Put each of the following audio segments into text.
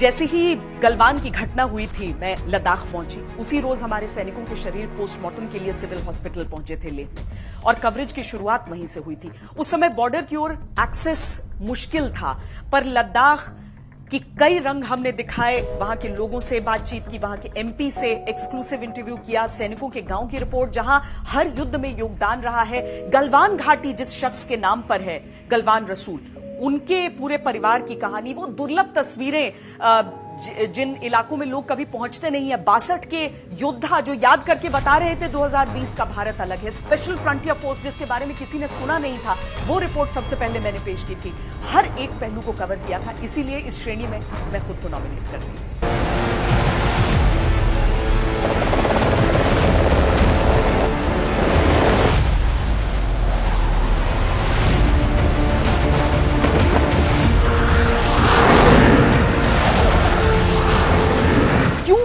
जैसे ही गलवान की घटना हुई थी, मैं लद्दाख पहुंची। उसी रोज हमारे सैनिकों के शरीर पोस्टमार्टम के लिए सिविल हॉस्पिटल पहुंचे थे लेह में, और कवरेज की शुरुआत वहीं से हुई थी। उस समय बॉर्डर की ओर एक्सेस मुश्किल था, पर लद्दाख कि कई रंग हमने दिखाए, वहां के लोगों से बातचीत की, वहां के एमपी से एक्सक्लूसिव इंटरव्यू किया, सैनिकों के गांव की रिपोर्ट जहां हर युद्ध में योगदान रहा है। गलवान घाटी जिस शख्स के नाम पर है, गलवान रसूल, उनके पूरे परिवार की कहानी, वो दुर्लभ तस्वीरें जिन इलाकों में लोग कभी पहुंचते नहीं है। 62 के योद्धा जो याद करके बता रहे थे 2020 का भारत अलग है। स्पेशल फ्रंटियर फोर्स जिसके बारे में किसी ने सुना नहीं था, वो रिपोर्ट सबसे पहले मैंने पेश की थी। हर एक पहलू को कवर किया था, इसीलिए इस श्रेणी में मैं खुद को नॉमिनेट कर रही हूं।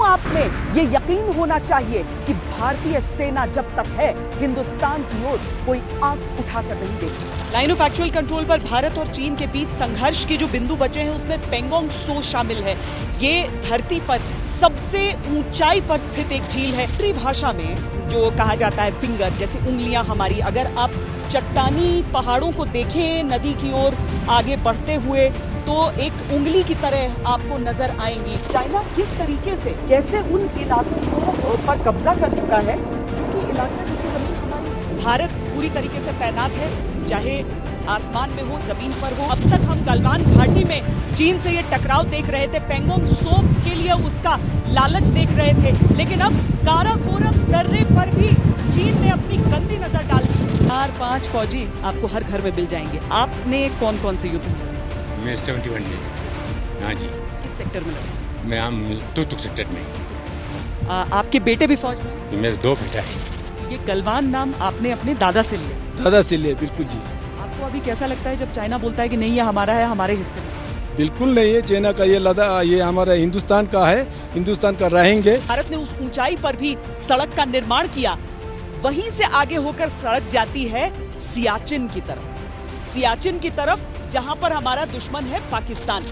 आपने ये यकीन होना चाहिए कि भारतीय सेना जब तक है, हिंदुस्तान की ओर कोई आंख उठाकर नहीं देख सकता। लाइन ऑफ एक्चुअल कंट्रोल पर भारत और चीन के बीच संघर्ष के जो बिंदु बचे हैं, उसमें पेंगोंग त्सो शामिल है। ये धरती पर सबसे ऊंचाई पर स्थित एक झील है। भाषा में जो कहा जाता है फिंगर, जैसे उंगलियां हमारी, अगर आप चट्टानी पहाड़ों को देखें नदी की ओर आगे बढ़ते हुए, तो एक उंगली की तरह आपको नजर आएंगी। चाइना किस तरीके से, कैसे उन इलाकों पर कब्जा कर चुका है, जो कि इलाका, जो कि जमीन हमारी। भारत पूरी तरीके से तैनात है, चाहे आसमान में हो, जमीन पर हो। अब तक हम गलवान घाटी में चीन से ये टकराव देख रहे थे, पेंगोंग त्सो के लिए उसका लालच देख रहे थे, लेकिन अब काराकोरम दर्रे पर भी चीन ने अपनी गंदी नजर डाल दी। 4-5 फौजी आपको हर घर में मिल जाएंगे। आपने कौन कौन से युद्ध? मैं 71 में। हाँ जी। किस सेक्टर में लगा? मैं हम तुतुक सेक्टर में। आपके बेटे भी फौज में? मेरे 2 बेटा है। ये गलवान नाम आपने अपने दादा से लिया? दादा से लिया, बिल्कुल जी। आपको अभी कैसा लगता है जब चाइना बोलता है कि नहीं ये हमारा है, हमारे हिस्से में? बिल्कुल नहीं है, चाइना का ये लद्दाख, ये हमारा हिंदुस्तान का है, हिंदुस्तान का रहेंगे। भारत ने उस ऊंचाई पर भी सड़क का निर्माण किया, वहीं से आगे होकर सड़क जाती है सियाचिन की तरफ। सियाचिन की तरफ, जहां पर हमारा दुश्मन है पाकिस्तान।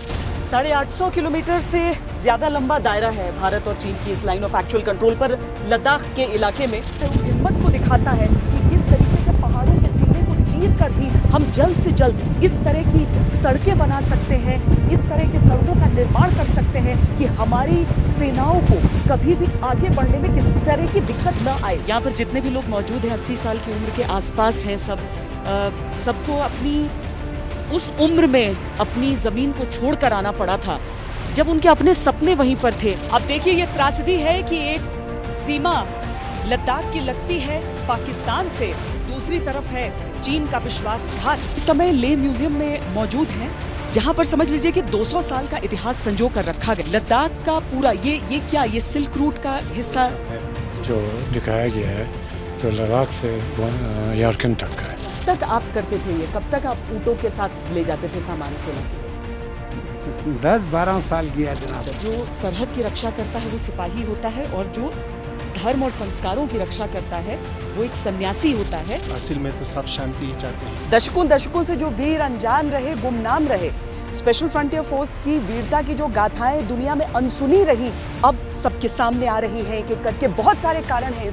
850 किलोमीटर से ज्यादा लंबा दायरा है भारत और चीन की इस लाइन ऑफ एक्चुअल कंट्रोल पर लद्दाख के इलाके में। तो उस हिम्मत को दिखाता है कि किस तरीके से पहाड़ों के सीने को चीर कर भी हम जल्द से जल्द इस तरह की सड़कें बना सकते हैं, इस तरह की सड़कों का निर्माण कर सकते हैं कि हमारी सेनाओं को कभी भी आगे बढ़ने में किस तरह की दिक्कत न आए। यहाँ पर जितने भी लोग मौजूद हैं 80 साल की उम्र के आसपास हैं, सबको अपनी उस उम्र में अपनी जमीन को छोड़कर आना पड़ा था, जब उनके अपने सपने वहीं पर थे। अब देखिए ये त्रासदी है कि एक सीमा लद्दाख की लगती है पाकिस्तान से, दूसरी तरफ है चीन का विश्वासघात। इस समय लेह म्यूजियम में मौजूद हैं, जहां पर समझ लीजिए कि 200 साल का इतिहास संजो कर रखा गया। लद्दाख का पूरा ये क्या, ये सिल्क रूट का हिस्सा जो दिखाया गया है, जो लद्दाख से यारकन तक का है। तक आप करते थे ये? कब तक आप ऊँटों के साथ ले जाते थे सामान से? 10-12 साल किया जनाब। जो सरहद की रक्षा करता है वो सिपाही होता है, और जो धर्म और संस्कारों की रक्षा करता है वो एक सन्यासी होता है। असल में तो सब शांति ही चाहते हैं। दशकों से जो वीर अनजान रहे, गुमनाम रहे, स्पेशल फ्रंटियर फोर्स की वीरता की जो गाथाएं दुनिया में अनसुनी रही, अब सबके सामने आ रही हैं एक एक करके। बहुत सारे कारण हैं।